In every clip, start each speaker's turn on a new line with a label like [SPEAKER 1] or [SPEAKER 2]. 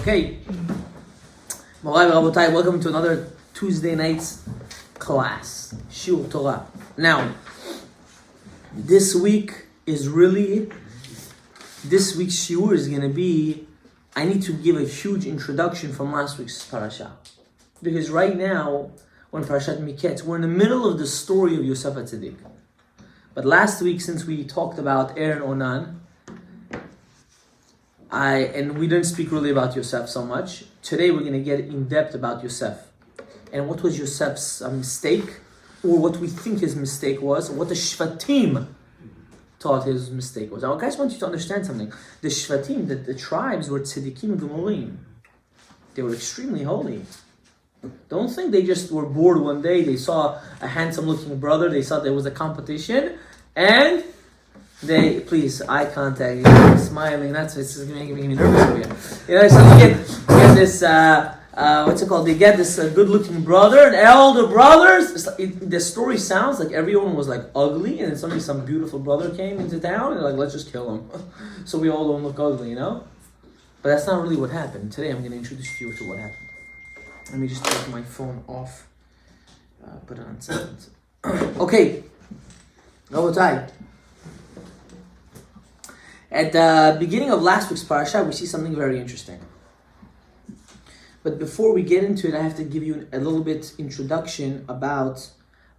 [SPEAKER 1] Okay. Morai Rabotai, welcome to another Tuesday night's class, Shiur Torah. Now, this week's shiur is going to be, I need to give a huge introduction from last week's parasha. Because right now, when Parashat Miketz, we're in the middle of the story of Yosef HaTzadik. But last week, since we talked about Er and Onan, and we didn't speak really about Yosef so much. Today we're going to get in depth about Yosef. And what was Yosef's mistake, or what we think his mistake was, or what the Shvatim thought his mistake was. Now, guys, I want you to understand something. The Shvatim, the tribes, were tzeddikim gemurim. They were extremely holy. Don't think they just were bored one day, they saw a handsome-looking brother, they saw there was a competition, and they, please, eye contact, you're smiling, this is making me nervous over here. You know, so you get this, what's it called? They get this good-looking brother, and all the brothers, the story sounds like everyone was like ugly, and then suddenly some beautiful brother came into town, and they're like, let's just kill him. So we all don't look ugly, you know? But that's not really what happened. Today I'm going to introduce you to what happened. Let me just take my phone off, put it on silent. Okay, Rabotai. At the beginning of last week's parasha, we see something very interesting. But before we get into it, I have to give you a little bit introduction about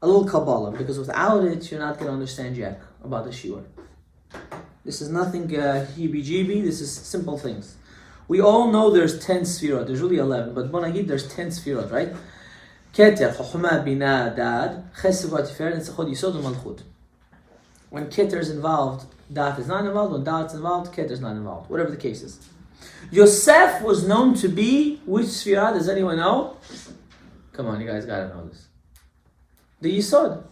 [SPEAKER 1] a little Kabbalah, because without it, you're not going to understand yet about the shiur. This is nothing heebie-jeebie, this is simple things. We all know there's 10 sfirot, there's really 11, but Bonagid, there's 10 sfirot, right? Keter, Chokhmah, Binah, Dad, Chesed, Tiferet, Netzachot, Yisod, and Malchut. When Keter is involved, Dat is not involved. When Dat is involved, Keter is not involved. Whatever the case is. Yosef was known to be which Sfirah? Does anyone know? Come on, you guys gotta know this. The Yisod.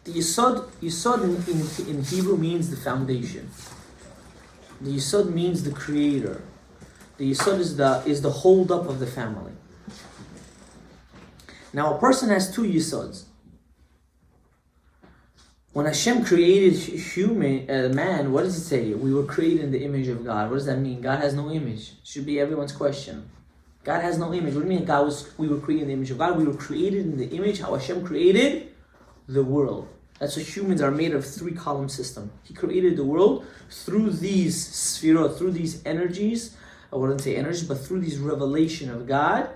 [SPEAKER 1] The Yisod in Hebrew means the foundation. The Yisod means the creator. The Yisod is the hold up of the family. Now a person has two Yisods. When Hashem created man, what does it say? We were created in the image of God. What does that mean? God has no image. Should be everyone's question. God has no image. What do you mean we were created in the image of God? We were created in the image how Hashem created the world. That's what humans are made of, 3-column system. He created the world through these sfirot, through these energies. I wouldn't say energies, but through these revelation of God.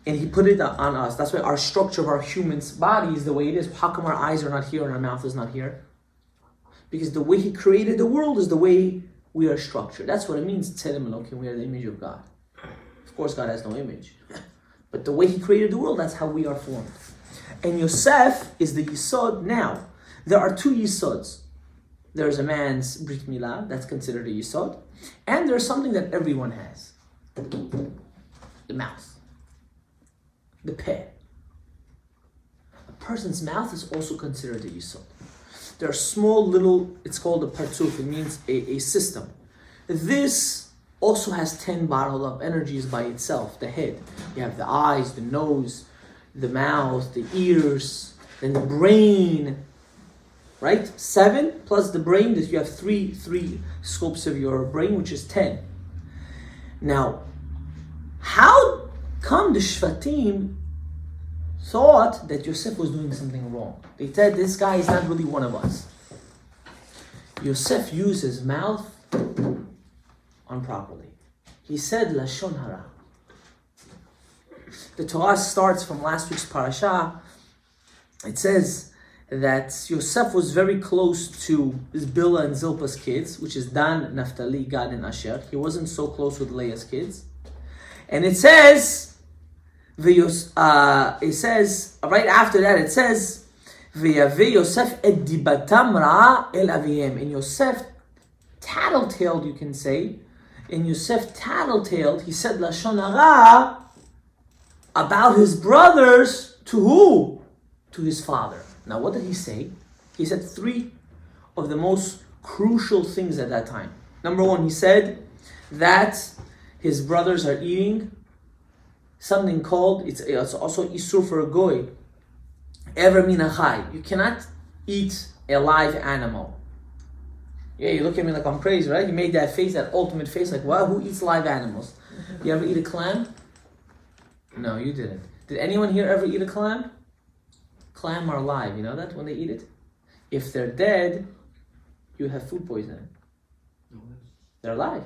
[SPEAKER 1] And He put it on us. That's why our structure of our human's body is the way it is. How come our eyes are not here and our mouth is not here? Because the way He created the world is the way we are structured. That's what it means, Tzelem Elokim, we are the image of God. Of course, God has no image. But the way He created the world, that's how we are formed. And Yosef is the Yisod. Now, there are two Yisods. There's a man's Brit Milah, that's considered a Yisod. And there's something that everyone has. The mouth. The peh. A person's mouth is also considered a yisod. There are small little, it's called a partzuf, it means a system. This also has 10 bottled up energies by itself, the head. You have the eyes, the nose, the mouth, the ears, then the brain, right? 7 plus the brain, you have three scopes of your brain, which is 10. Now, how come the Shvatim thought that Yosef was doing something wrong? They said, this guy is not really one of us. Yosef used his mouth improperly. He said, Lashon hara. The Torah starts from last week's parasha. It says that Yosef was very close to Bilhah and Zilpah's kids, which is Dan, Naphtali, Gad, and Asher. He wasn't so close with Leah's kids. And it says, right after that, it says, V'yaveh Yosef et dibatam ra'a el aviyem. And Yosef tattletaled, you can say. And Yosef tattletaled, he said Lashon hara about his brothers to who? To his father. Now what did he say? He said 3 of the most crucial things at that time. Number 1, he said that his brothers are eating something called, it's also isur for a goy, ever min achai. You cannot eat a live animal. Yeah, you look at me like I'm crazy, right? You made that face, that ultimate face, like, wow, who eats live animals? You ever eat a clam? No, you didn't. Did anyone here ever eat a clam? Clam are alive, you know that, when they eat it? If they're dead, you have food poisoning. They're alive.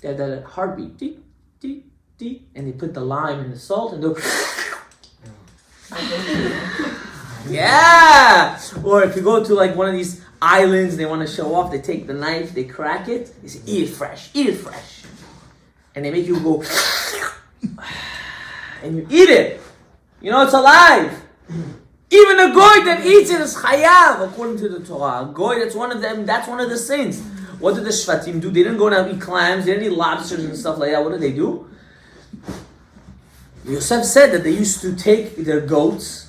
[SPEAKER 1] They have that heartbeat, dee, dee, dee, and they put the lime and the salt and they'll... Yeah! Or if you go to like one of these islands, they want to show off, they take the knife, they crack it, they say, eat it fresh, eat it fresh. And they make you go, and you eat it. You know, it's alive. Even a goy that eats it is chayav, according to the Torah. A goy, that's one of the sins. What did the Shvatim do? They didn't go down and eat clams, they didn't eat lobsters and stuff like that. What did they do? Yosef said that they used to take their goats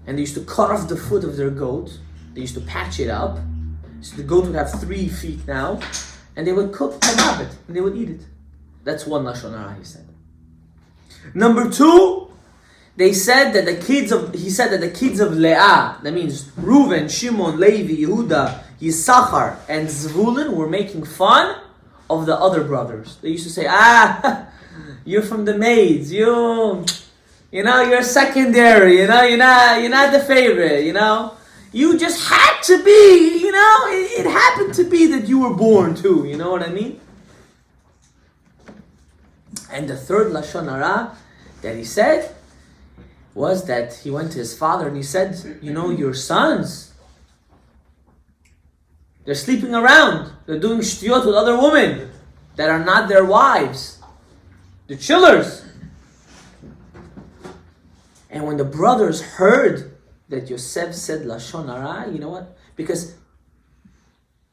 [SPEAKER 1] and they used to cut off the foot of their goat. They used to patch it up. So the goat would have 3 feet now. And they would cook kebab it and they would eat it. That's one Lashon Hara, he said. Number 2, he said that the kids of Leah, that means Reuven, Shimon, Levi, Yehuda, Yisachar, and Zvulun were making fun of the other brothers. They used to say, you're from the maids, you're secondary, you're not the favorite, You just had to be, it happened to be that you were born too, you know what I mean? And the third Lashon Hara that he said was that he went to his father and he said, your sons, they're sleeping around. They're doing shtiyot with other women that are not their wives. They're chillers. And when the brothers heard that Yosef said Lashon Hara, you know what? Because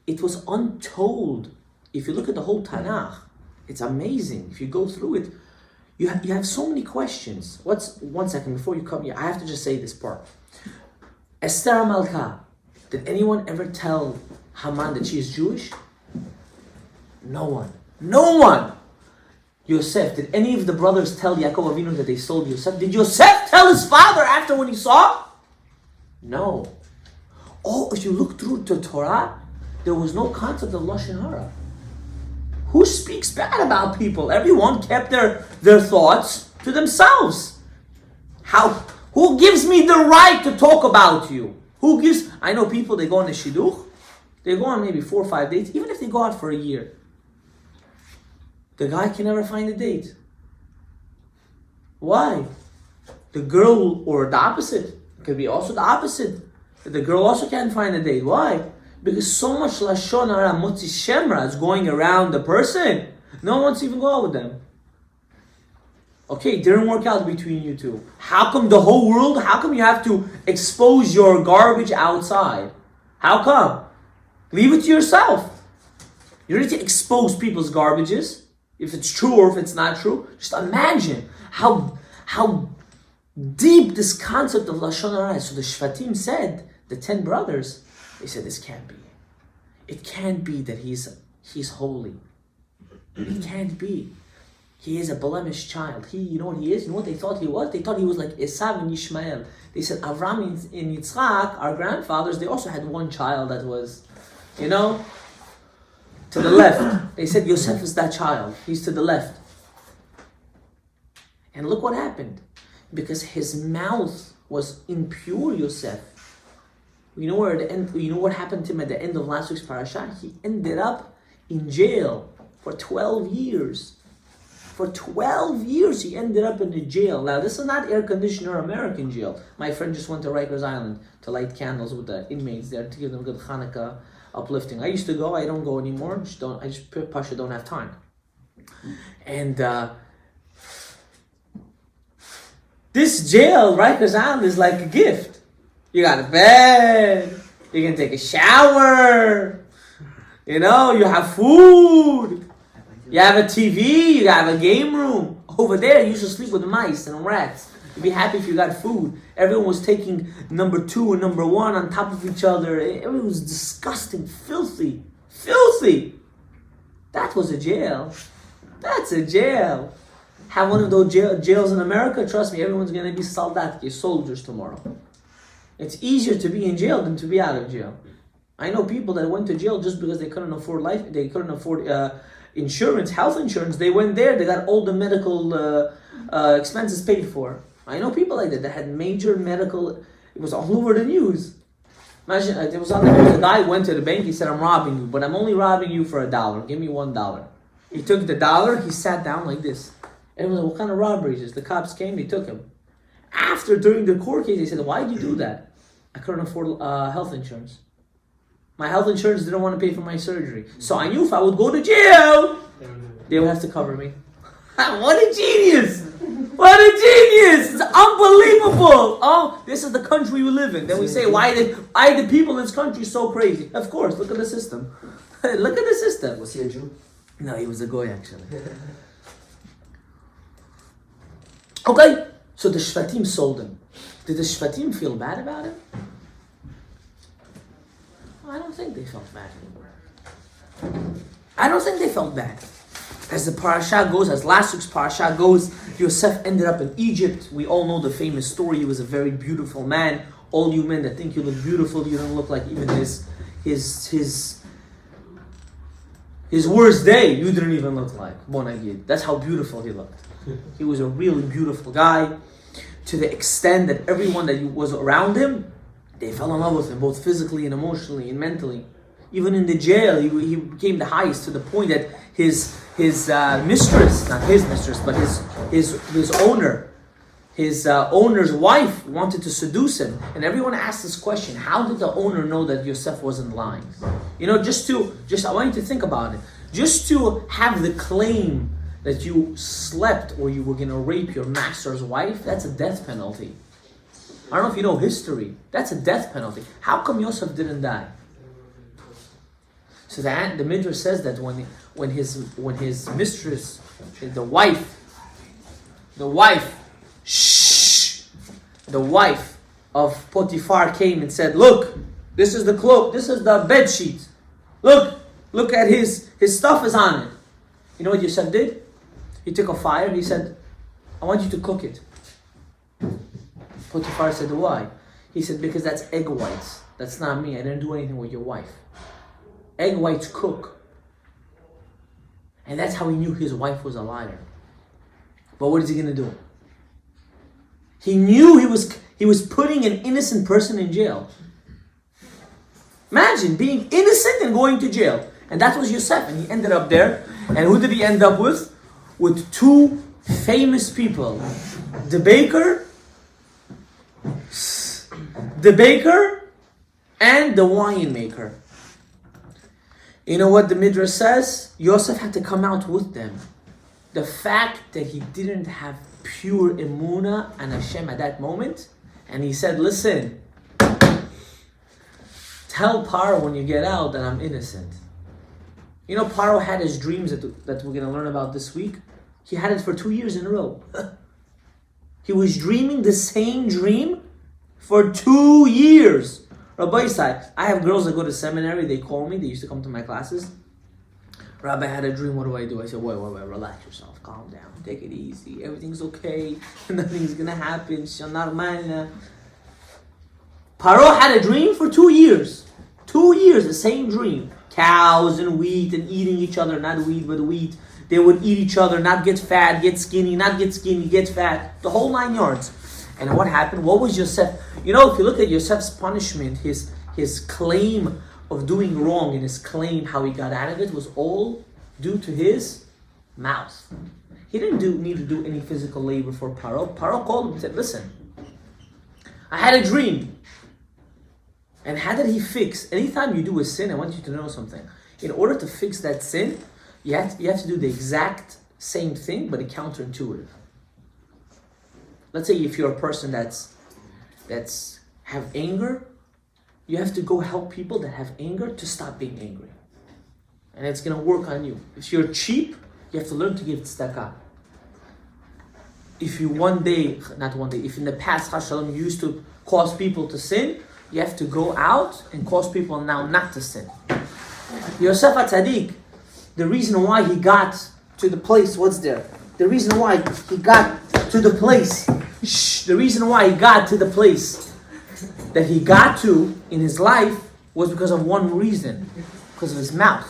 [SPEAKER 1] it was untold. If you look at the whole Tanakh, it's amazing. If you go through it, you have so many questions. One second, before you come here, I have to just say this part. Esther Malka, did anyone ever tell Haman that she is Jewish? No one. No one! Yosef, did any of the brothers tell Yaakov Avinu that they sold Yosef? Did Yosef tell his father after when he saw? No. Oh, if you look through the Torah, there was no concept of Lashon Hara. Who speaks bad about people? Everyone kept their thoughts to themselves. Who gives me the right to talk about you? I know people, they go on a shidduch, they go on maybe 4 or 5 dates, even if they go out for a year. The guy can never find a date. Why? The girl, or the opposite. It could be also the opposite. The girl also can't find a date. Why? Because so much Lashon Hara, Motzi Shemra is going around the person. No one wants to even go out with them. Okay, it didn't work out between you two. How come the whole world, how come you have to expose your garbage outside? How come? Leave it to yourself. You don't need to expose people's garbages. If it's true or if it's not true. Just imagine how deep this concept of Lashon Hara is. So the Shvatim said, the 10 brothers, they said, this can't be. It can't be that he's holy. It can't be. He is a blemished child. You know what he is? You know what they thought he was? They thought he was like Esav and Ishmael. They said Avram and Yitzchak, our grandfathers, they also had one child that was, to the left. They said Yosef is that child. He's to the left. And look what happened. Because his mouth was impure, Yosef. You know what happened to him at the end of last week's parasha? He ended up in jail for 12 years. For 12 years he ended up in a jail. Now this is not air conditioner American jail. My friend just went to Rikers Island to light candles with the inmates there to give them good Hanukkah uplifting. I used to go, I don't go anymore. I just don't have time. And this jail, Rikers Island, is like a gift. You got a bed, you can take a shower, you have food, you have a TV, you have a game room. Over there, you used to sleep with mice and rats. You'd be happy if you got food. Everyone was taking number 2 and number 1 on top of each other. Everyone was disgusting, filthy. That was a jail. That's a jail. Have one of those jails in America, trust me, everyone's going to be soldatki, soldiers tomorrow. It's easier to be in jail than to be out of jail. I know people that went to jail just because they couldn't afford insurance, health insurance. They went there, they got all the medical expenses paid for. I know people like that had major medical, it was all over the news. Imagine, it was on the news, a guy went to the bank, he said, I'm robbing you, but I'm only robbing you for $1. Give me $1. He took the $1, he sat down like this. Everyone was like, what kind of robbery is this? The cops came, they took him. During the court case, they said, why did you do that? I couldn't afford health insurance. My health insurance didn't want to pay for my surgery. So I knew if I would go to jail, they would have to cover me. What a genius! What a genius! It's unbelievable! Oh, this is the country we live in. Then we say, why the people in this country so crazy? Of course, look at the system. Look at the system.
[SPEAKER 2] Was he a Jew?
[SPEAKER 1] No, he was a goy actually. Okay, so the Shvatim sold him. Did the Shvatim feel bad about it? I don't think they felt bad anymore. I don't think they felt bad. As the parasha goes, as last week's parasha goes, Yosef ended up in Egypt. We all know the famous story. He was a very beautiful man. All you men that think you look beautiful, you don't look like even his worst day, you didn't even look like. That's how beautiful he looked. He was a really beautiful guy, to the extent that everyone that was around him, they fell in love with him, both physically and emotionally and mentally. Even in the jail, he became the highest, to the point that his mistress, not his mistress, but his owner's wife wanted to seduce him. And everyone asked this question: how did the owner know that Yosef wasn't lying? I want you to think about it. Just to have the claim that you slept or you were going to rape your master's wife, that's a death penalty. I don't know if you know history. That's a death penalty. How come Yosef didn't die? So the Midrash says that when his mistress, the wife of Potiphar came and said, look, this is the cloak, this is the bed sheet. Look at his stuff is on it. You know what Yosef did? He took a fire, he said, I want you to cook it. Potiphar said, why? He said, because that's egg whites. That's not me. I didn't do anything with your wife. Egg whites cook. And that's how he knew his wife was a liar. But what is he going to do? He knew he was putting an innocent person in jail. Imagine being innocent and going to jail. And that was Yosef. And he ended up there. And who did he end up with? With two famous people. The baker and the wine maker. You know what the Midrash says? Yosef had to come out with them. The fact that he didn't have pure emunah and Hashem at that moment, and he said, listen, tell Paro when you get out that I'm innocent. You know, Paro had his dreams that we're going to learn about this week. He had it for 2 years in a row. He was dreaming the same dream for 2 years. Rabbi Isai, I have girls that go to seminary, they call me, they used to come to my classes. Rabbi, I had a dream, what do I do? I said, wait, relax yourself, calm down, take it easy, everything's okay, nothing's gonna happen, Paro had a dream for 2 years. 2 years, the same dream. Cows and wheat and eating each other, not wheat but wheat. They would eat each other, not get fat, get skinny, not get skinny, get fat, the whole 9 yards. And what happened? What was Yosef? You know, if you look at Yosef's punishment, his claim of doing wrong and his claim how he got out of it was all due to his mouth. He didn't need to do any physical labor for Paro. Paro called him and said, listen, I had a dream. And how did he fix? Anytime you do a sin, I want you to know something. In order to fix that sin, you have to do the exact same thing, but counterintuitive. Let's say if you're a person that's have anger, you have to go help people that have anger to stop being angry. And it's going to work on you. If you're cheap, you have to learn to give tzedakah. If you if in the past, Hashalom, you used to cause people to sin, you have to go out and cause people now not to sin. Yosef HaTzadik, the reason why he got to the place, the reason why he got to the place that he got to in his life was because of one reason. Because of his mouth.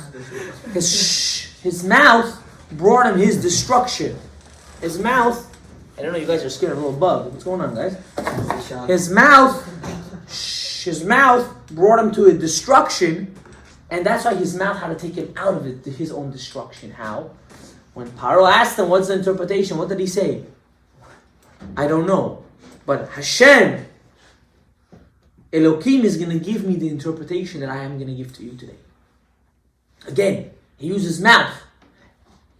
[SPEAKER 1] His mouth brought him his destruction. His mouth, I don't know, you guys are scared of a little bug. What's going on, guys? His mouth brought him to a destruction, and that's why his mouth had to take him out of it, to his own destruction. How? When Paro asked him, what's the interpretation? What did he say? I don't know. But Hashem, Elohim is going to give me the interpretation that I am going to give to you today. Again, he used his mouth.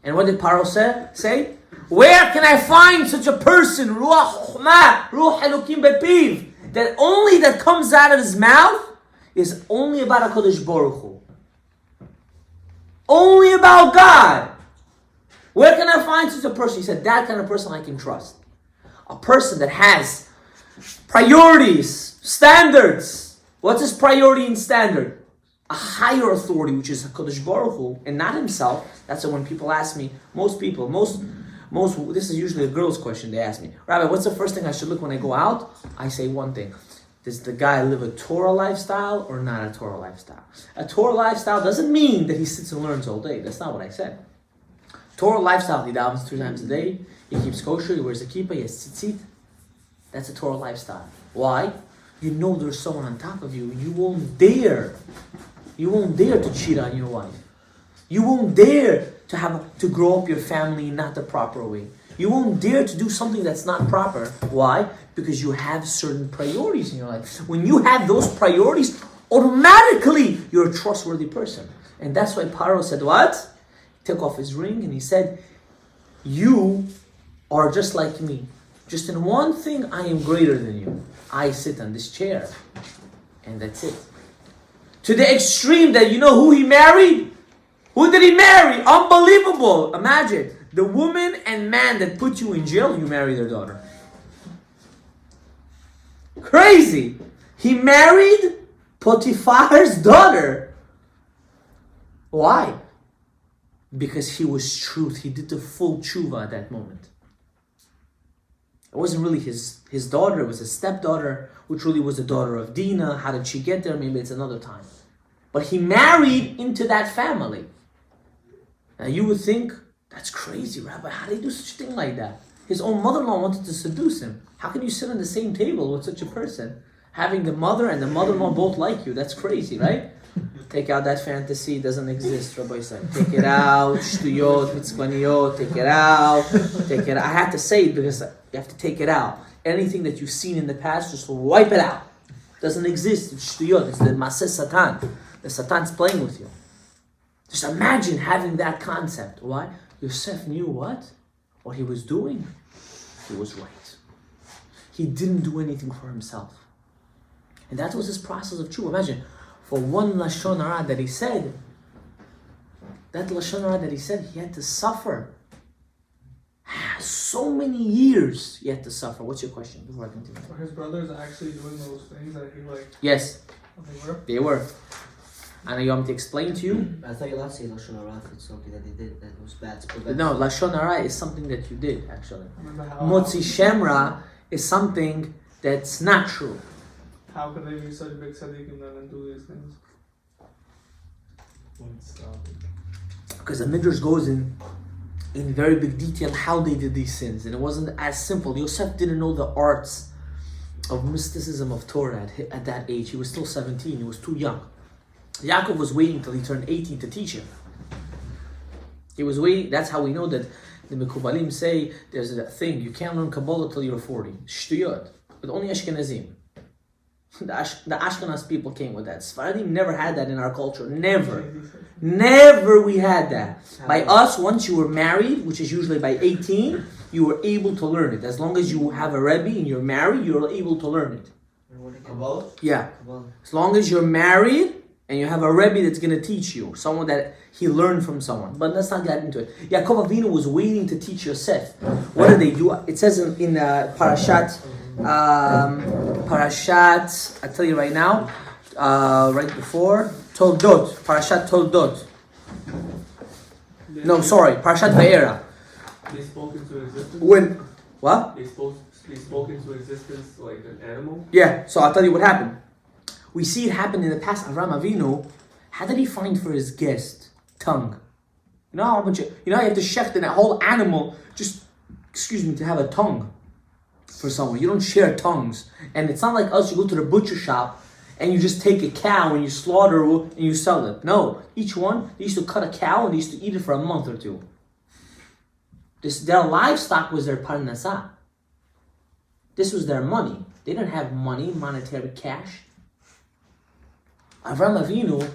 [SPEAKER 1] And what did Paro say? Where can I find such a person? Ruach Chokhmah, Ruach Elohim bepiv. That only that comes out of his mouth is only about HaKadosh Baruch Hu. Only about God. Where can I find such a person? He said, that kind of person I can trust. A person that has priorities, standards. What's his priority and standard? A higher authority, which is HaKadosh Baruch Hu, and not himself. That's why when people ask me, most, this is usually a girl's question, they ask me, Rabbi, what's the first thing I should look when I go out? I say one thing. Does the guy live a Torah lifestyle or not a Torah lifestyle? A Torah lifestyle doesn't mean that he sits and learns all day. That's not what I said. Torah lifestyle, he davens 3 times a day, he keeps kosher, he wears a kippah, he has tzitzit. That's a Torah lifestyle. Why? You know there's someone on top of you. You won't dare to cheat on your wife. You won't dare to grow up your family in not the proper way. You won't dare to do something that's not proper. Why? Because you have certain priorities in your life. When you have those priorities, automatically you're a trustworthy person. And that's why Paro said what? He took off his ring and he said, you are just like me. Just in one thing, I am greater than you. I sit on this chair. And that's it. To the extreme that you know who he married? Who did he marry? Unbelievable. Imagine. The woman and man that put you in jail, you marry their daughter. Crazy. He married Potiphar's daughter. Why? Because he was truth. He did the full tshuva at that moment. It wasn't really his daughter. It was his stepdaughter, which really was the daughter of Dinah. How did she get there? Maybe it's another time. But he married into that family. Now you would think, that's crazy, Rabbi. How do you do such a thing like that? His own mother-in-law wanted to seduce him. How can you sit on the same table with such a person? Having the mother and the mother-in-law both like you. That's crazy, right? Take out that fantasy. It doesn't exist, Rabbi said. Take it out. Shtuyot, mitzvaniot. Take it out. Take it out. I had to say it because you have to take it out. Anything that you've seen in the past, just wipe it out. It doesn't exist. It's shtuyot. It's the maseh Satan. The Satan's playing with you. Just imagine having that concept. Why? Yosef knew what? What he was doing. He was right. He didn't do anything for himself. And that was his process of tshuva. Imagine, for one Lashon Hara that he said, he had to suffer. So many years he had to suffer. What's your question before I continue?
[SPEAKER 2] Were his brothers actually doing those things that he like?
[SPEAKER 1] Yes.
[SPEAKER 2] They were?
[SPEAKER 1] They were. And you want me to explain to you?
[SPEAKER 3] I thought you allowed to say Lashon Hara if it's something that they did that was bad.
[SPEAKER 1] No, Lashon Hara is something that you did, actually.
[SPEAKER 2] How,
[SPEAKER 1] Motzi Shemra is something that's not true.
[SPEAKER 2] How could they be such big tzaddikim and do these things?
[SPEAKER 1] Because the Midrash goes in very big detail how they did these sins. And it wasn't as simple. Yosef didn't know the arts of mysticism of Torah at that age. He was still 17. He was too young. Yaakov was waiting till he turned 18 to teach him. He was waiting. That's how we know that the Mekubalim say there's a thing. You can't learn Kabbalah till you're 40. Shtuyot. But only Ashkenazim. The Ashkenaz people came with that. Sfaradim never had that in our culture. Never we had that. By us, once you were married, which is usually by 18, you were able to learn it. As long as you have a Rebbe and you're married, you're able to learn it.
[SPEAKER 3] Kabbalah?
[SPEAKER 1] Yeah. As long as you're married and you have a Rebbe that's going to teach you, someone that he learned from someone. But let's not get into it. Yaakov Avinu was waiting to teach Yosef. What did they do? It says in Parashat, I'll tell you right now, right before, Toldot, Parashat Toldot. No, sorry, Parashat Vayera.
[SPEAKER 2] They spoke into existence?
[SPEAKER 1] When, what?
[SPEAKER 2] They spoke into existence like an animal?
[SPEAKER 1] Yeah, so I'll tell you what happened. We see it happen in the past. Avram Avinu, how did he find for his guest? Tongue. You know how much, you have to shecht in a whole animal, just, to have a tongue for someone. You don't share tongues. And it's not like us, you go to the butcher shop and you just take a cow and you slaughter it and you sell it. No, each one, they used to cut a cow and they used to eat it for a month or two. Their livestock was their parnasah. This was their money. They didn't have money, monetary cash. Avram Avinu,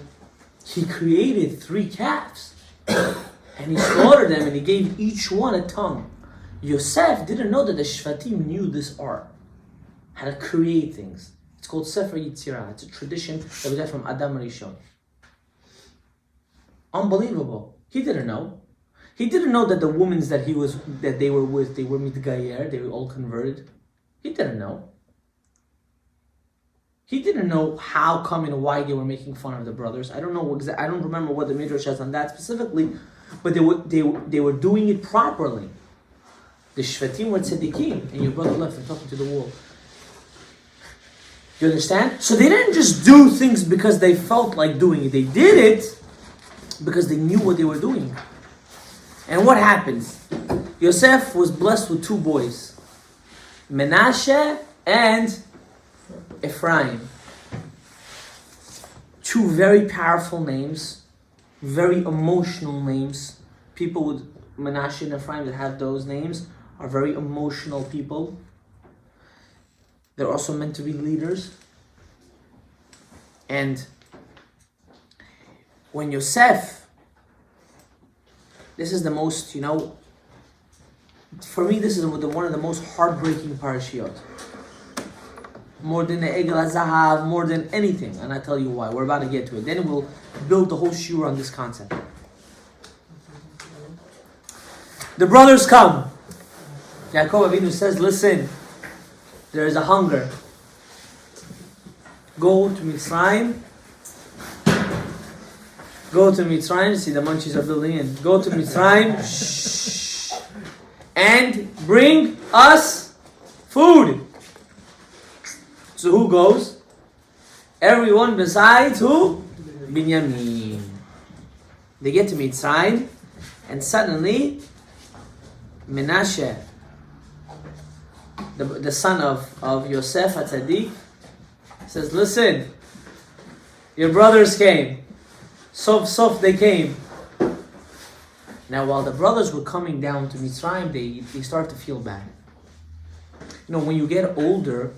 [SPEAKER 1] he created 3 calves. And he slaughtered them and he gave each one a tongue. Yosef didn't know that the Shvatim knew this art. How to create things. It's called Sefer Yitzirah. It's a tradition that we got from Adam Rishon. Unbelievable. He didn't know. He didn't know that the women that they were with, they were mitgayer, they were all converted. He didn't know. He didn't know how come and why they were making fun of the brothers. I don't know I don't remember what the Midrash has on that specifically, but they were doing it properly. The Shvatim were tzaddikim, and your brother left and talking to the wall. You understand? So they didn't just do things because they felt like doing it. They did it because they knew what they were doing. And what happens? Yosef was blessed with 2 boys, Menashe and Ephraim. 2 very powerful names, very emotional names. People with Menashe and Ephraim that have those names are very emotional people. They're also meant to be leaders. And when Yosef, this is the most, for me this is one of the most heartbreaking parashiyot. More than the Egel HaZahav, more than anything. And I tell you why. We're about to get to it. Then we'll build the whole shiur on this concept. The brothers come. Yaakov Avinu says, listen, there is a hunger. Go to Mitzrayim. See the munchies are building in. Go to Mitzrayim. And bring us food. So who goes? Everyone besides who? Binyamin. They get to Mitzrayim, and suddenly Menashe, the son of Yosef HaTzadik, says, listen, your brothers came. Sof they came. Now while the brothers were coming down to Mitzrayim, they start to feel bad. When you get older,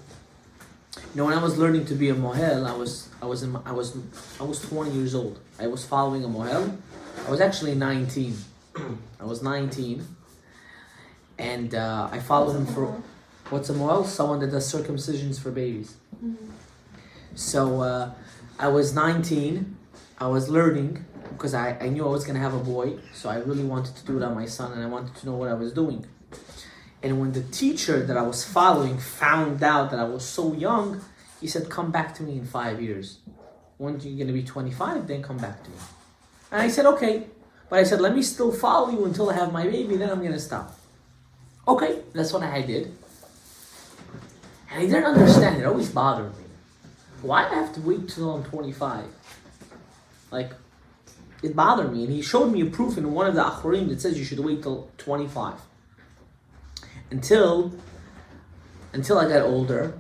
[SPEAKER 1] when I was learning to be a mohel, I was 20 years old. I was following a mohel. I was actually 19. I was 19, and I followed him for what's a mohel? Someone that does circumcisions for babies. So I was 19. I was learning because I knew I was gonna have a boy, so I really wanted to do it on my son, and I wanted to know what I was doing. And when the teacher that I was following found out that I was so young, he said, come back to me in 5 years. When you're going to be 25, then come back to me. And I said, okay. But I said, let me still follow you until I have my baby, then I'm going to stop. Okay, that's what I did. And I didn't understand. It always bothered me. Why do I have to wait till I'm 25? It bothered me. And he showed me a proof in one of the Achorim that says you should wait till 25. Until I got older,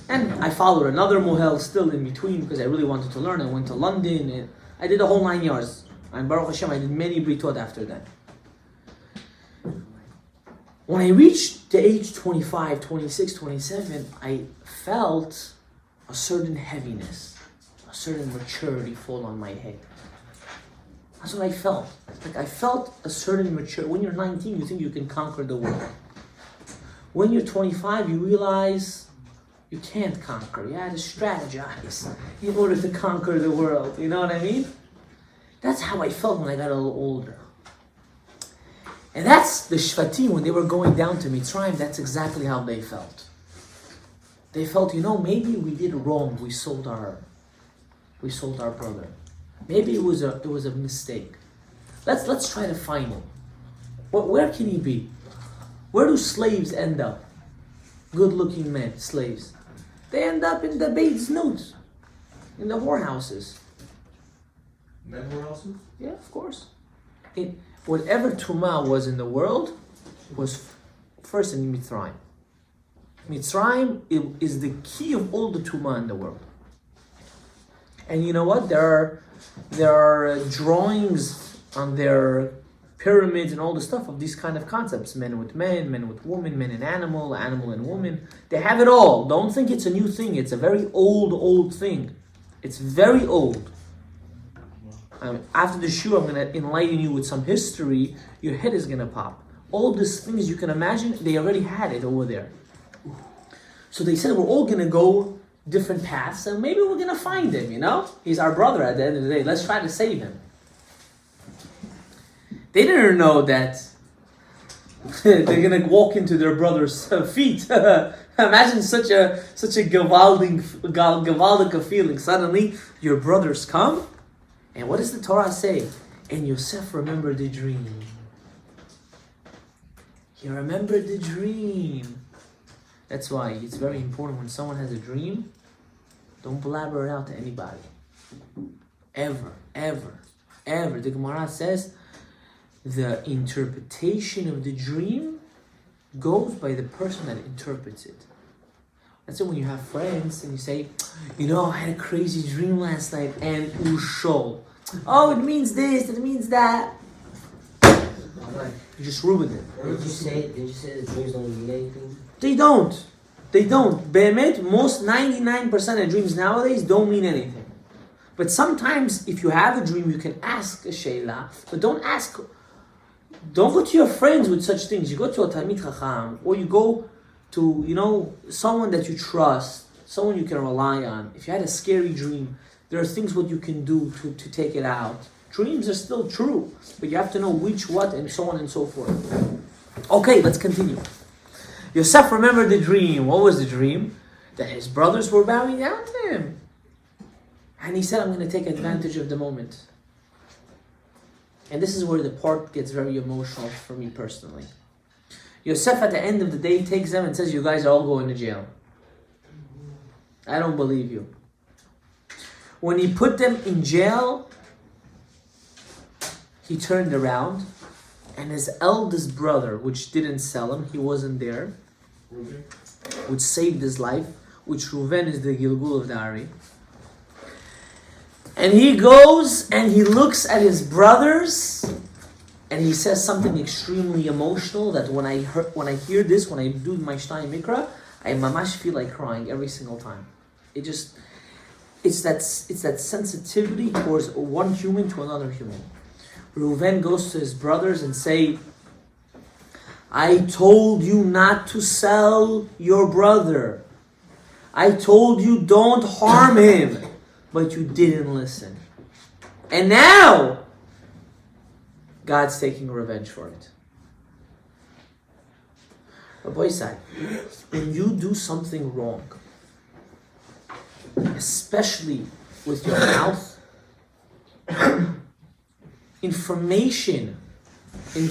[SPEAKER 1] and I followed another mohel still in between because I really wanted to learn. I went to London and I did the whole 9 yards. And Baruch Hashem, I did many britot after that. When I reached the age 25, 26, 27, I felt a certain heaviness, a certain maturity fall on my head. That's what I felt. I felt a certain maturity. When you're 19, you think you can conquer the world. When you're 25, you realize you can't conquer. You have to strategize in order to conquer the world. You know what I mean? That's how I felt when I got a little older. And that's the Shvatim, when they were going down to Mitzrayim, that's exactly how they felt. They felt, maybe we did wrong. We sold our brother. Maybe it was a mistake. Let's try to find him. Where can he be? Where do slaves end up? Good-looking men, slaves. They end up in the Beit Znut. In the whorehouses.
[SPEAKER 4] Men whorehouses?
[SPEAKER 1] Yeah, of course. Whatever Tumah was in the world was first in Mitzrayim. Mitzrayim is the key of all the Tumah in the world. And you know what? There are drawings on their pyramids and all the stuff of these kind of concepts. Men with men with women, men and animal and woman. They have it all. Don't think it's a new thing. It's a very old thing. It's very old. After the show, I'm going to enlighten you with some history. Your head is going to pop. All these things you can imagine, they already had it over there. So they said, we're all going to go different paths, and maybe we're going to find him, you know? He's our brother at the end of the day. Let's try to save him. They didn't know that they're going to walk into their brother's feet. Imagine such a gewaldige feeling. Suddenly, your brothers come. And what does the Torah say? And Yosef remembered the dream. He remembered the dream. That's why it's very important when someone has a dream, don't blabber it out to anybody. Ever. The Gemara says the interpretation of the dream goes by the person that interprets it. That's why when you have friends and you say, you know, I had a crazy dream last night and ushol. Oh, it means this, it means that. You just ruined it.
[SPEAKER 3] Did you say the dreams don't mean anything?
[SPEAKER 1] They don't. Be'emet, most 99% of dreams nowadays don't mean anything. But sometimes if you have a dream, you can ask a sheila, but don't go to your friends with such things. You go to a Talmid Chacham, or you go to, you know, someone that you trust, someone you can rely on. If you had a scary dream, there are things what you can do to take it out. Dreams are still true, but you have to know which, what, and so on and so forth. Okay, let's continue. Yosef remembered the dream. What was the dream? That his brothers were bowing down to him. And he said, I'm going to take advantage of the moment. And this is where the part gets very emotional for me personally. Yosef at the end of the day takes them and says, you guys are all going to jail. I don't believe you. When he put them in jail, he turned around and his eldest brother, which didn't sell him, he wasn't there, which saved his life, which Reuven is the Gilgul of the Ari. And he goes and he looks at his brothers and he says something extremely emotional that when I hear this, when I do my Shtayim Mikra, I mamash feel like crying every single time. It's that sensitivity towards one human to another human. Reuven goes to his brothers and say, I told you not to sell your brother. I told you don't harm him, but you didn't listen. And now, God's taking revenge for it. Rabbi Isai, when you do something wrong, especially with your mouth, information, a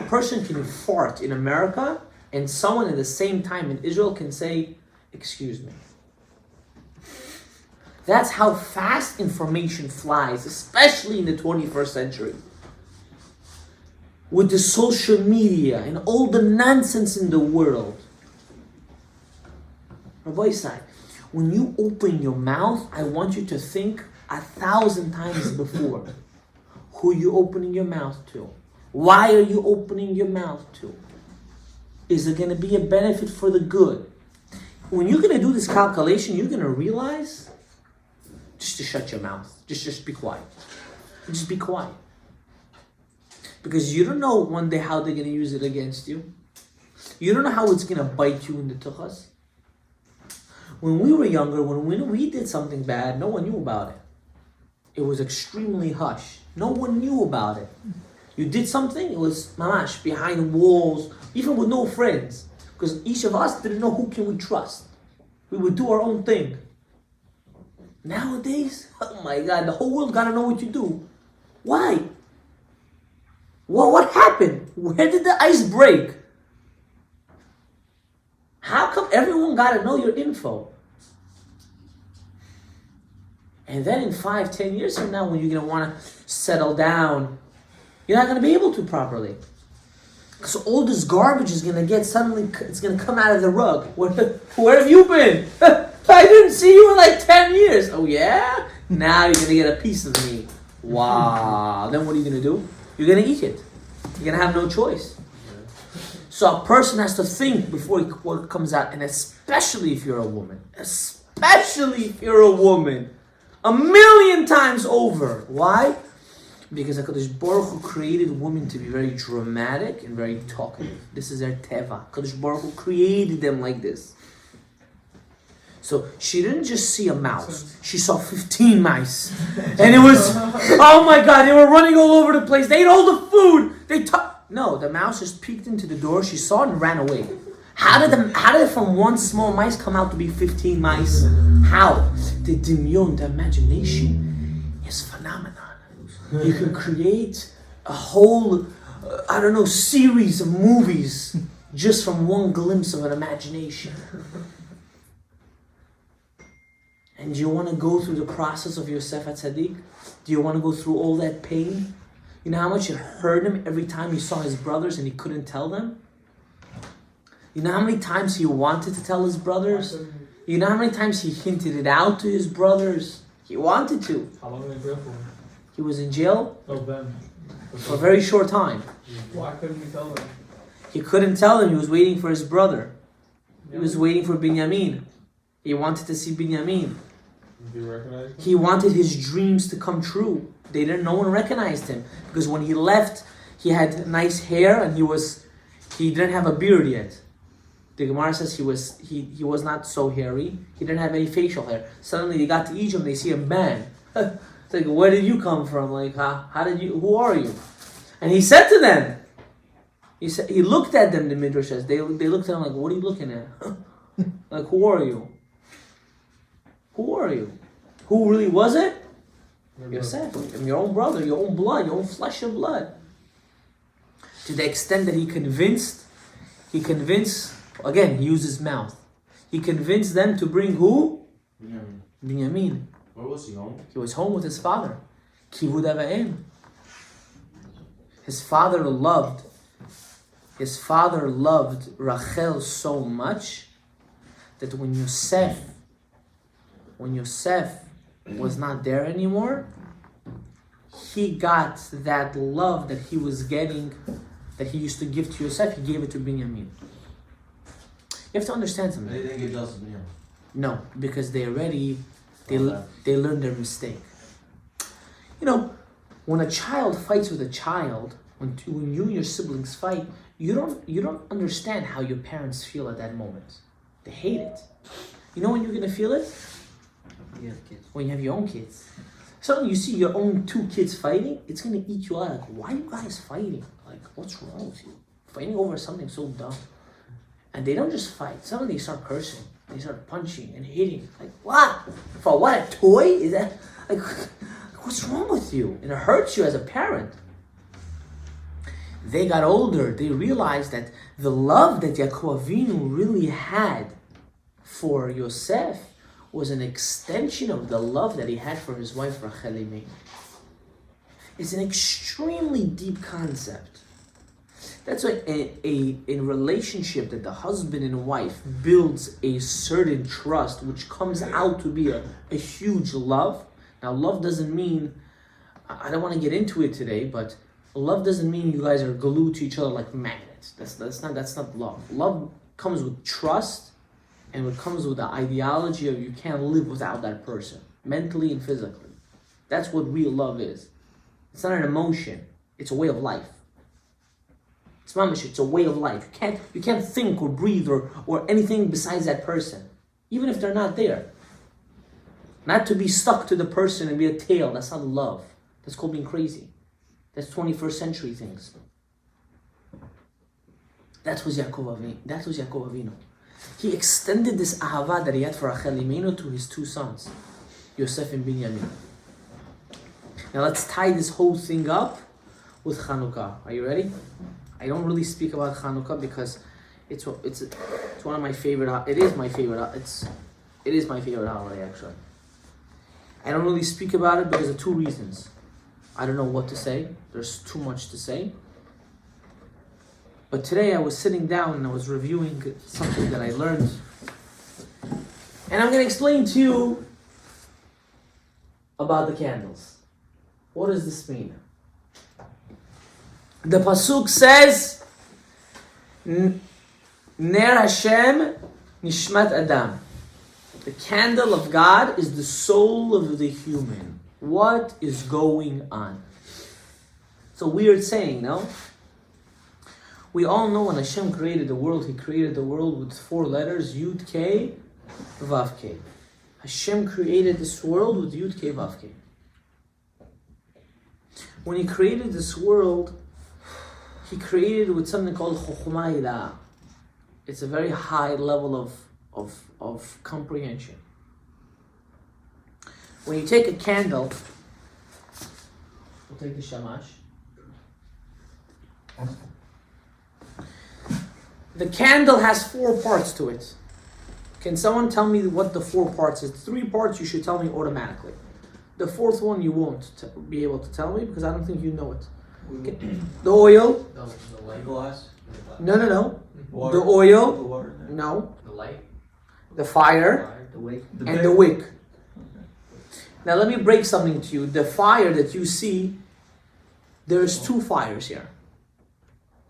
[SPEAKER 1] person can fart in America and someone at the same time in Israel can say, excuse me. That's how fast information flies, especially in the 21st century. With the social media and all the nonsense in the world. Rabbi Isai, when you open your mouth, I want you to think 1,000 times before. Who you opening your mouth to? Why are you opening your mouth to? Is it going to be a benefit for the good? When you're going to do this calculation, you're going to realize just to shut your mouth. Just be quiet. Just be quiet. Because you don't know one day how they're going to use it against you. You don't know how it's going to bite you in the tuchas. When we were younger, when we did something bad, no one knew about it. It was extremely hush. No one knew about it. You did something, it was mamash, behind walls, even with no friends. Because each of us didn't know who can we trust. We would do our own thing. Nowadays, oh my God, the whole world gotta know what you do. Why? Well, what happened? Where did the ice break? How come everyone gotta know your info? And then in 5-10 years from now, when you're going to want to settle down, you're not going to be able to properly. Because all this garbage is going to get suddenly, it's going to come out of the rug. Where have you been? I didn't see you in like 10 years. Oh yeah? Now you're going to get a piece of me. Wow. Then what are you going to do? You're going to eat it. You're going to have no choice. So a person has to think before what comes out. And especially if you're a woman. Especially if you're a woman. 1,000,000 times over. Why? Because HaKadosh Baruch Hu created women to be very dramatic and very talkative. This is their teva. HaKadosh Baruch Hu created them like this. So she didn't just see a mouse. She saw 15 mice. And it was, oh my God, they were running all over the place. They ate all the food. No, the mouse just peeked into the door. She saw it and ran away. How did from one small mice come out to be 15 mice? How? The dimyon, the imagination is phenomenal. You can create a whole, series of movies just from one glimpse of an imagination. And do you want to go through the process of Yosef HaTzadik? Do you want to go through all that pain? You know how much it hurt him every time he saw his brothers and he couldn't tell them? You know how many times he wanted to tell his brothers? You know how many times he hinted it out to his brothers? He wanted to.
[SPEAKER 2] How long were they in jail for?
[SPEAKER 1] He was in jail
[SPEAKER 2] Then.
[SPEAKER 1] for a very short time.
[SPEAKER 2] Why couldn't he tell them?
[SPEAKER 1] He couldn't tell them. He was waiting for his brother. He was waiting for Binyamin. He wanted to see Binyamin.
[SPEAKER 2] Did you recognize him?
[SPEAKER 1] He wanted his dreams to come true. No one recognized him. Because when he left, he had nice hair and he didn't have a beard yet. The Gemara says he was not so hairy. He didn't have any facial hair. Suddenly they got to Egypt and they see a man. It's like, where did you come from? Like, who are you? And he said to them, he looked at them, the Midrash says. They looked at him like, what are you looking at? Like, who are you? Who are you? Who really was it? Yosef, your own brother, your own blood, your own flesh and blood. To the extent that he convinced, again, he used his mouth. He convinced them to bring who? Binyamin.
[SPEAKER 4] Where was he home?
[SPEAKER 1] He was home with his father. Kivud Avayim. His father loved Rachel so much that when Yosef was not there anymore, he got that love that he was getting, that he used to give to Yosef, he gave it to Binyamin. You have to understand something.
[SPEAKER 4] They didn't give justice to him.
[SPEAKER 1] No, because they learned their mistake. You know, when a child fights with a child, when you and your siblings fight, you don't understand how your parents feel at that moment. They hate it. You know when you're gonna feel it?
[SPEAKER 3] You have kids.
[SPEAKER 1] When you have your own kids. Suddenly you see your own 2 kids fighting, it's gonna eat you out. Like, why are you guys fighting? Like, what's wrong with you? Fighting over something so dumb. And they don't just fight. Suddenly they start cursing. They start punching and hitting. Like, what? For what? A toy? Is that like what's wrong with you? And it hurts you as a parent. They got older. They realized that the love that Yaakov Avinu really had for Yosef was an extension of the love that he had for his wife Rachel Imenu. It's an extremely deep concept. That's why a relationship that the husband and wife builds a certain trust, which comes out to be a huge love. Now, love doesn't mean, I don't want to get into it today, but love doesn't mean you guys are glued to each other like magnets. That's not love. Love comes with trust, and it comes with the ideology of you can't live without that person, mentally and physically. That's what real love is. It's not an emotion. It's a way of life. It's mamish, it's a way of life. You can't think or breathe or anything besides that person, even if they're not there. Not to be stuck to the person and be a tail. That's not love. That's called being crazy. That's 21st century things. That was Yaakov Avinu. He extended this ahava that he had for Rachel Imenu to his 2 sons, Yosef and Binyamin. Now let's tie this whole thing up with Chanukah. Are you ready? I don't really speak about Chanukah because it's one of my favorite. It is my favorite holiday actually. I don't really speak about it because of two reasons. I don't know what to say. There's too much to say. But today I was sitting down and I was reviewing something that I learned. And I'm going to explain to you about the candles. What does this mean? The Pasuk says, Ner Hashem Nishmat Adam. The candle of God is the soul of the human. What is going on? It's a weird saying, no? We all know when Hashem created the world, He created the world with 4 letters, Yud K, Vav K. Hashem created this world with Yud K, Vav K. When He created this world, He created it with something called Chokhmah Ilah. It's a very high level of comprehension. When you take a candle, we'll take the shamash. The candle has 4 parts to it. Can someone tell me what the 4 parts is? 3 parts you should tell me automatically. The 4th one you won't be able to tell me because I don't think you know it. Okay. The oil.
[SPEAKER 3] The light.
[SPEAKER 4] Glass.
[SPEAKER 1] No.
[SPEAKER 4] Water.
[SPEAKER 1] The oil.
[SPEAKER 4] The water.
[SPEAKER 1] No.
[SPEAKER 3] The light.
[SPEAKER 1] The fire.
[SPEAKER 3] The wick.
[SPEAKER 1] And the wick. Now let me break something to you. The fire that you see, there's 2 fires here.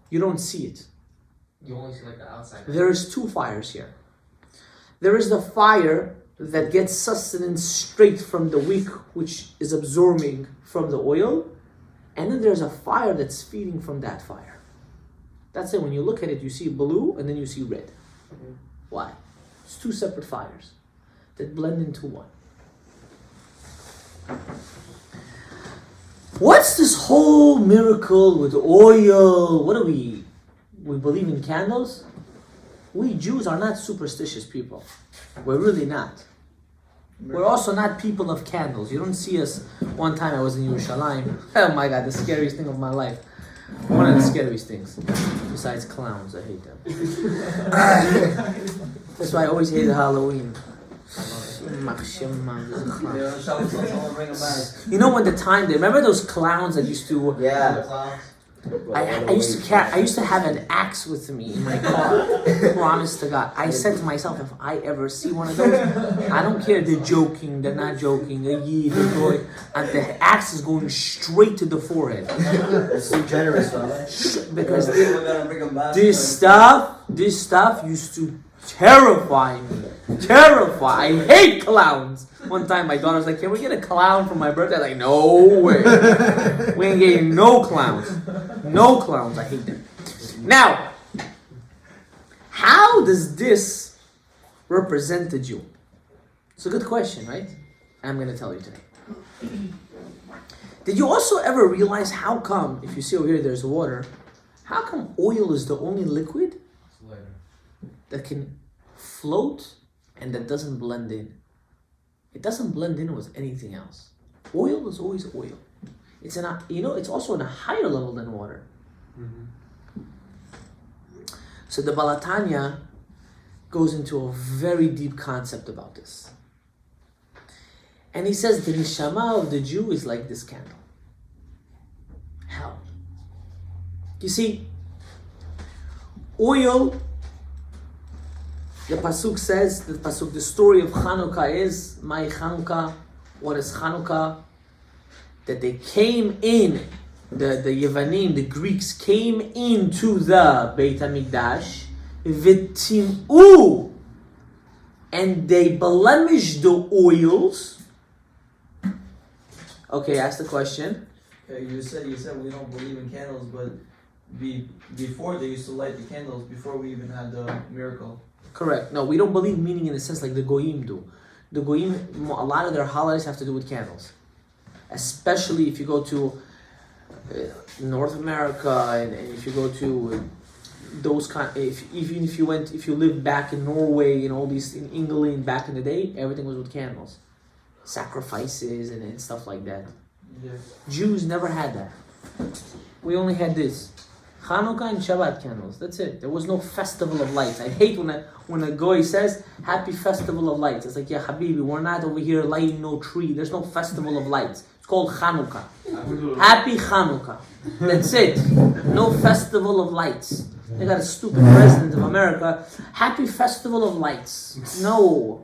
[SPEAKER 1] You don't see it.
[SPEAKER 3] You only see like the outside.
[SPEAKER 1] There's 2 fires here. There is the fire that gets sustenance straight from the wick, which is absorbing from the oil. And then there's a fire that's feeding from that fire. That's it. When you look at it, you see blue and then you see red. Why? It's 2 separate fires that blend into one. What's this whole miracle with oil? What do we believe in candles? We Jews are not superstitious people. We're really not. We're also not people of candles. You don't see us. One time I was in Yerushalayim. Oh my God, the scariest thing of my life. One of the scariest things. Besides clowns, I hate them. That's why I always hated Halloween. You know when the time, remember those clowns that used to...
[SPEAKER 5] Yeah.
[SPEAKER 1] I used to have an axe with me in my car. Promise to God. I said to myself, if I ever see one of those, I don't care. They're joking. They're not joking. They're going, and the axe is going straight to the forehead.
[SPEAKER 5] That's too generous, brother.
[SPEAKER 1] Because this stuff used to terrify me. Terrify. I hate clowns. One time my daughter was like, can we get a clown for my birthday? I'm like, no way. We ain't getting no clowns. No clowns. I hate them. Now, how does this represent the Jew? It's a good question, right? I'm going to tell you today. Did you also ever realize how come, if you see over here there's water, how come oil is the only liquid that can float and that doesn't blend in? It doesn't blend in with anything else. Oil is always oil. It's it's also on a higher level than water. Mm-hmm. So the Balatanya goes into a very deep concept about this. And he says the neshama of the Jew is like this candle. How? You see, oil, the Pasuk says, the story of Chanukah is, my Chanukah, what is Chanukah? That they came in, the Yevanim, the Greeks came into the Beit HaMikdash, v'tim'u, and they blemished the oils. Okay, ask the question.
[SPEAKER 4] Okay, you said we don't believe in candles, but before they used to light the candles before we even had the miracle.
[SPEAKER 1] Correct. No, we don't believe meaning in the sense like the Goyim do. The Goyim, a lot of their holidays have to do with candles. Especially if you go to North America and if you go to those kind, if you lived back in Norway and all these in England back in the day, everything was with candles, sacrifices and stuff like that.
[SPEAKER 4] Yeah.
[SPEAKER 1] Jews never had that. We only had this Hanukkah and Shabbat candles. That's it. There was no festival of lights. I hate when a goy says, Happy Festival of Lights. It's like, yeah, Habibi, we're not over here lighting no tree. There's no festival of lights. It's called Hanukkah. Happy Hanukkah. That's it. No festival of lights. They got a stupid president of America. Happy Festival of Lights. No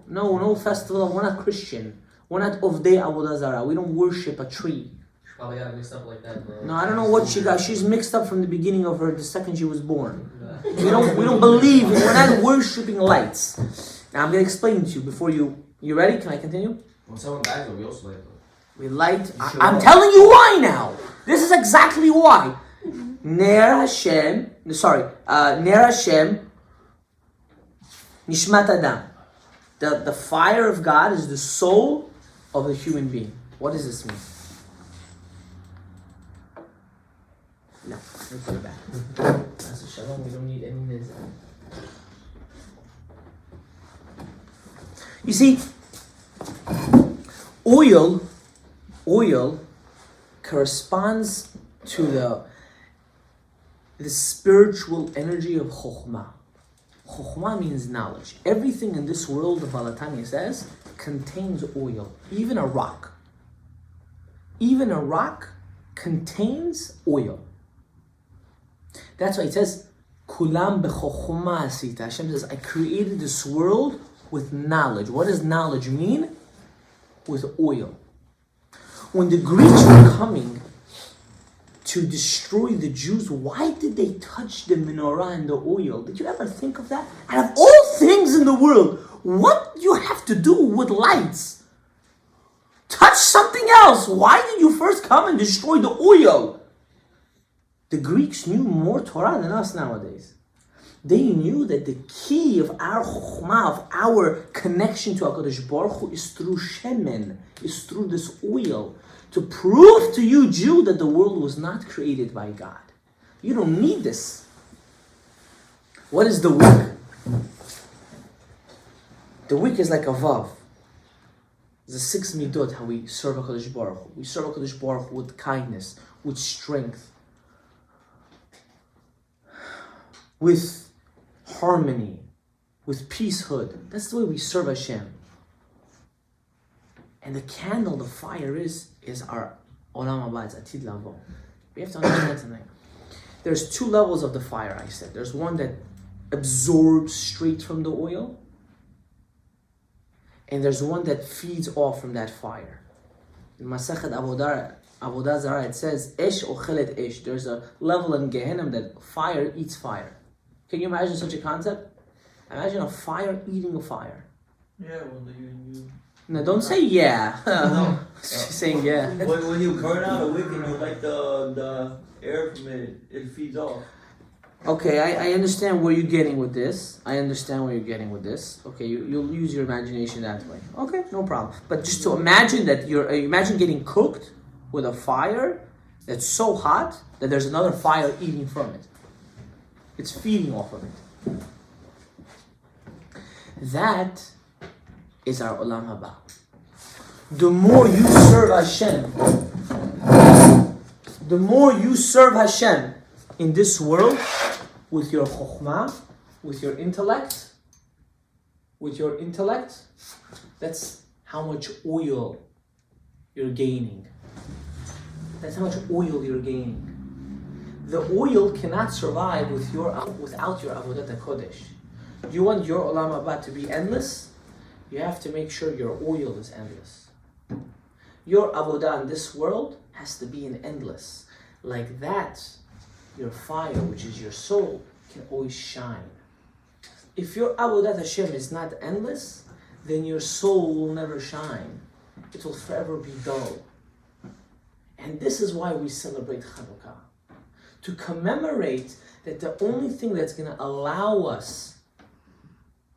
[SPEAKER 1] festival. We're not Christian. We're not Ovdei Avodah Zarah. We don't worship a tree.
[SPEAKER 3] Probably got it mixed up like that, bro.
[SPEAKER 1] No, I don't know what she got. She's mixed up from the beginning of her, the second she was born. We don't believe. We're not worshiping lights. Now I'm gonna explain to you before you ready? Can I continue?
[SPEAKER 3] When someone dies, we also light them.
[SPEAKER 1] We light. I'm telling you why now. This is exactly why. Ner Hashem. Nishmat Adam. The fire of God is the soul of the human being. What does this mean? No, let me put it back. That's a shalom. We don't need any nizam. You see, oil corresponds to the spiritual energy of chokhmah. Chokhmah means knowledge. Everything in this world, the Balatani says, contains oil. Even a rock. Even a rock contains oil. That's why it says, Kulam bechokhmah asita. Hashem says, I created this world with knowledge. What does knowledge mean? With oil. When the Greeks were coming to destroy the Jews, why did they touch the menorah and the oil? Did you ever think of that? Out of all things in the world, what do you have to do with lights? Touch something else. Why did you first come and destroy the oil? The Greeks knew more Torah than us nowadays. They knew that the key of our chokhmah, of our connection to HaKadosh Baruch Hu, is through shemen, is through this oil, to prove to you, Jew, that the world was not created by God. You don't need this. What is the wick? The wick is like a vav. The 6 midot, how we serve HaKadosh Baruch Hu. We serve HaKadosh Baruch Hu with kindness, with strength, with harmony, with peacehood. That's the way we serve Hashem. And the candle, the fire is our olam haba, it's atid lavo. We have to understand tonight. There's 2 levels of the fire, I said. There's one that absorbs straight from the oil, and there's one that feeds off from that fire. In Masechet Avodah Zarah, it says, Esh ochelet esh. There's a level in Gehenna that fire eats fire. Can you imagine such a concept? Imagine a fire eating a fire.
[SPEAKER 4] Yeah, well, you
[SPEAKER 1] No, don't say yeah.
[SPEAKER 4] No.
[SPEAKER 1] She's saying yeah.
[SPEAKER 4] when you burn out a wick and you light the air from it, it feeds off.
[SPEAKER 1] Okay, I understand where you're getting with this. Okay, you'll use your imagination that way. Okay, no problem. But just to imagine that imagine getting cooked with a fire that's so hot that there's another fire eating from it. It's feeding off of it. That is our olam haba. The more you serve Hashem in this world, with your chokhmah, with your intellect, that's how much oil you're gaining. That's how much oil you're gaining. The oil cannot survive without your avodat kodesh. You want your olam haba to be endless? You have to make sure your oil is endless. Your avodah in this world has to be an endless. Like that, your fire, which is your soul, can always shine. If your avodat Hashem is not endless, then your soul will never shine. It will forever be dull. And this is why we celebrate Chanukah. To commemorate that the only thing that's going to allow us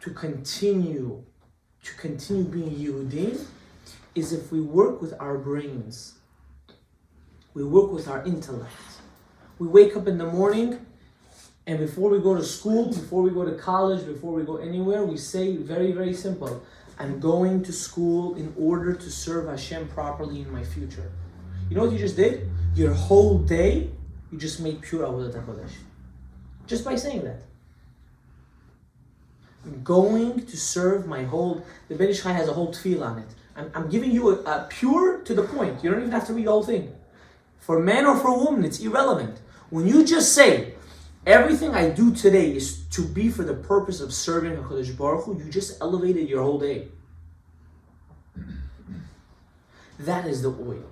[SPEAKER 1] to continue being Yehudim is if we work with our brains. We work with our intellect. We wake up in the morning, and before we go to school, before we go to college, before we go anywhere, we say very, very simple, I'm going to school in order to serve Hashem properly in my future. You know what you just did? Your whole day, you just made pure Avodat HaKodesh. Just by saying that. I'm going to serve my whole... The Ben Ish Chai has a whole tefillah on it. I'm giving you a pure to the point. You don't even have to read the whole thing. For man or for woman, it's irrelevant. When you just say, everything I do today is to be for the purpose of serving HaKadosh Baruch Hu, you just elevated your whole day. That is the oil.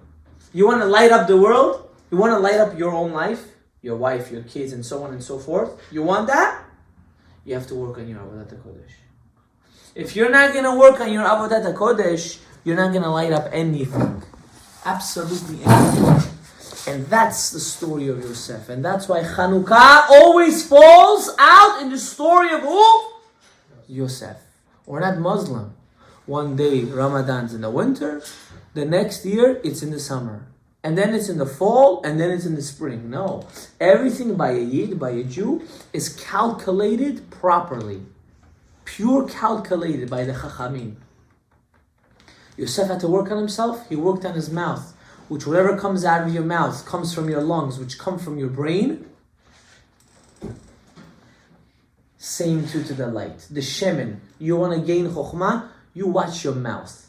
[SPEAKER 1] You want to light up the world? You want to light up your own life? Your wife, your kids, and so on and so forth? You want that? You have to work on your Avodat HaKodesh. If you're not going to work on your Avodat HaKodesh, you're not going to light up anything. Absolutely anything. And that's the story of Yosef. And that's why Chanukah always falls out in the story of who? Yosef. We're not Muslim. One day Ramadan's in the winter, the next year it's in the summer. And then it's in the fall, and then it's in the spring. No. Everything by a Yid, by a Jew, is calculated properly. Pure calculated by the Chachamim. Yosef had to work on himself. He worked on his mouth. Which whatever comes out of your mouth comes from your lungs, which come from your brain. Same too to the light. The shemen. You want to gain chokhmah? You watch your mouth.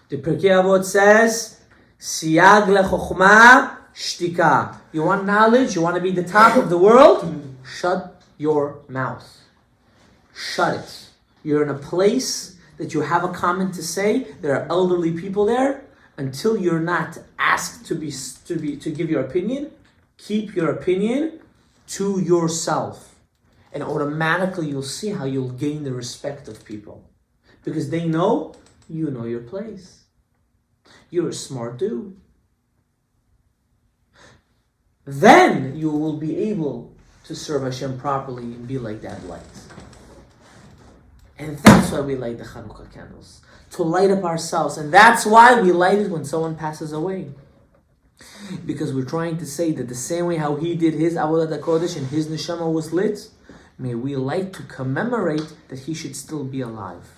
[SPEAKER 1] The Pirkei Avot says, Siyag lechokhmah shtika. You want knowledge? You want to be the top of the world? Shut your mouth. Shut it. You're in a place that you have a comment to say. There are elderly people there. Until you're not asked to give your opinion, keep your opinion to yourself. And automatically you'll see how you'll gain the respect of people. Because they know you know your place. You're a smart dude. Then you will be able to serve Hashem properly and be like that light. And that's why we light the Chanukah candles. To light up ourselves. And that's why we light it when someone passes away. Because we're trying to say that the same way how he did his Avodat HaKodesh and his Neshama was lit, may we light to commemorate that he should still be alive.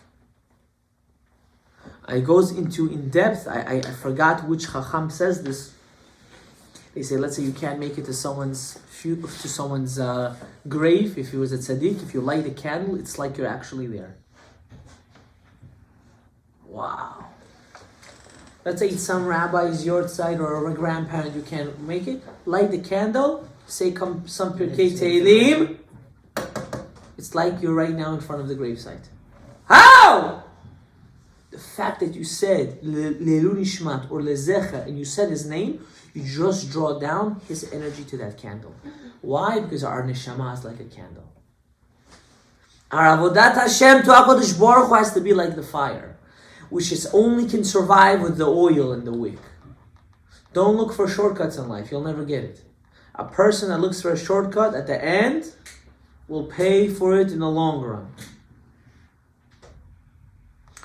[SPEAKER 1] It goes into in depth. I forgot which Chacham says this. They say, let's say you can't make it to someone's grave. If he was a tzaddik, if you light a candle, it's like you're actually there. Wow. Let's say it's some rabbi's yard side or a grandparent, you can't make it. Light the candle, say some Pirkei Tehillim. It's like you're right now in front of the gravesite. How? The fact that you said Leilu Nishmat or Lezecha and you said his name, you just draw down his energy to that candle. Why? Because our neshama is like a candle. Our Avodat Hashem to HaKadosh Baruch Hu has to be like the fire, which is only can survive with the oil and the wick. Don't look for shortcuts in life. You'll never get it. A person that looks for a shortcut at the end will pay for it in the long run.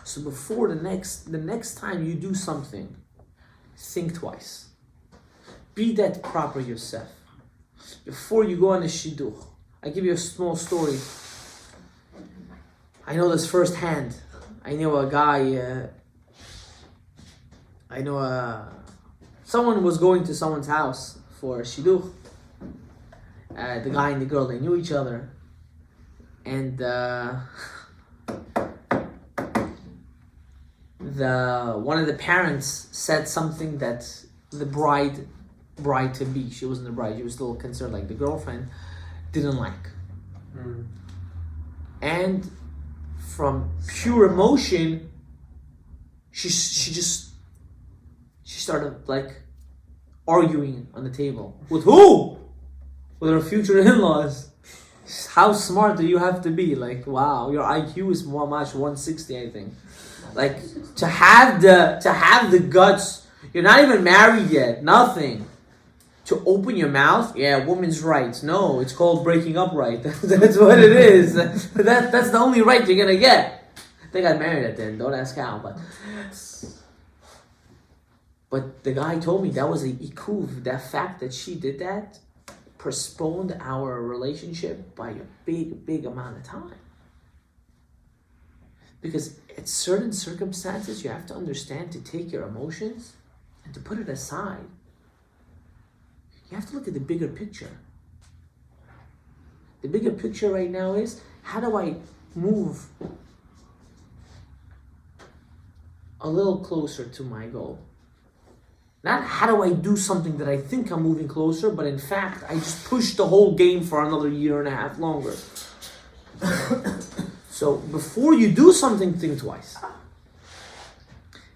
[SPEAKER 1] So before the next time you do something, think twice. Be that proper Yosef. Before you go on a shidduch, I give you a small story. I know this firsthand. I know a guy. Someone was going to someone's house for a shidduch. The guy and the girl, they knew each other, and one of the parents said something that the bride to be, she wasn't the bride, she was still considered like the girlfriend, didn't like. And from pure emotion, she started like arguing on the table. With who? With her future in-laws. How smart do you have to be? Like, wow, your IQ is more much 160, I think. Like, to have the guts, you're not even married yet, nothing. To open your mouth, yeah, woman's rights. No, it's called breaking up right. That's what it is. That's the only right you're gonna get. They got married at the end, don't ask how, but the guy told me that was a ikuv. That fact that she did that postponed our relationship by a big amount of time. Because at certain circumstances, you have to understand to take your emotions and to put it aside. You have to look at the bigger picture. The bigger picture right now is, how do I move a little closer to my goal? Not how do I do something that I think I'm moving closer, but in fact, I just pushed the whole game for another year and a half longer. So before you do something, think twice.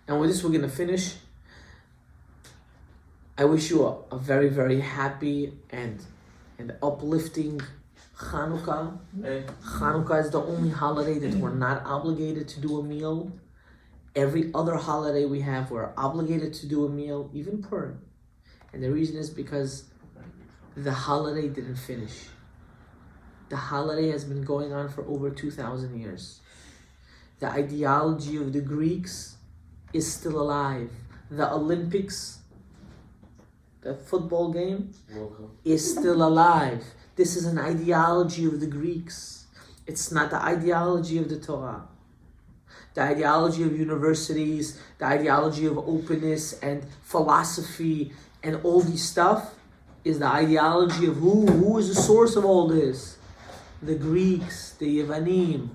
[SPEAKER 1] And with this, we're going to finish. I wish you a very, very happy and uplifting Chanukah.
[SPEAKER 4] Hey.
[SPEAKER 1] Chanukah is the only holiday that we're not obligated to do a meal. Every other holiday we have, we're obligated to do a meal, even Purim. And the reason is because the holiday didn't finish. The holiday has been going on for over 2,000 years. The ideology of the Greeks is still alive. The Olympics, the football game, is still alive. This is an ideology of the Greeks. It's not the ideology of the Torah. The ideology of universities, the ideology of openness and philosophy and all these stuff is the ideology of who is the source of all this? The Greeks, the Yevanim.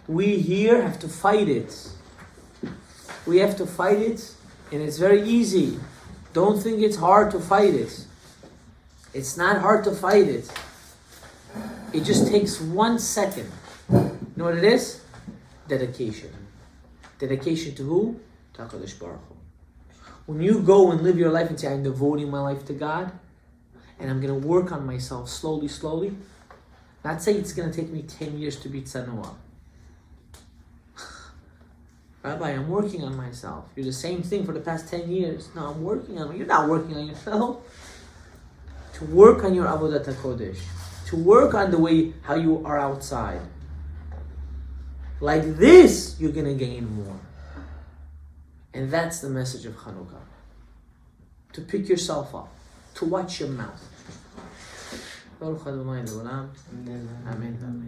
[SPEAKER 1] We here have to fight it. We have to fight it, and it's very easy. Don't think it's hard to fight it. It's not hard to fight it. It just takes 1 second. You know what it is? Dedication. Dedication to who? To HaKadosh Baruch Hu. When you go and live your life and say, I'm devoting my life to God, and I'm going to work on myself slowly, not say it's going to take me 10 years to be tzanua. Rabbi, I'm working on myself. You're the same thing for the past 10 years. No, I'm working on me. You're not working on yourself. To work on your avodat HaKodesh. To work on the way how you are outside. Like this, you're going to gain more. And that's the message of Chanukah. To pick yourself up. To watch your mouth. Baruch Adonai Le'olam. Amen.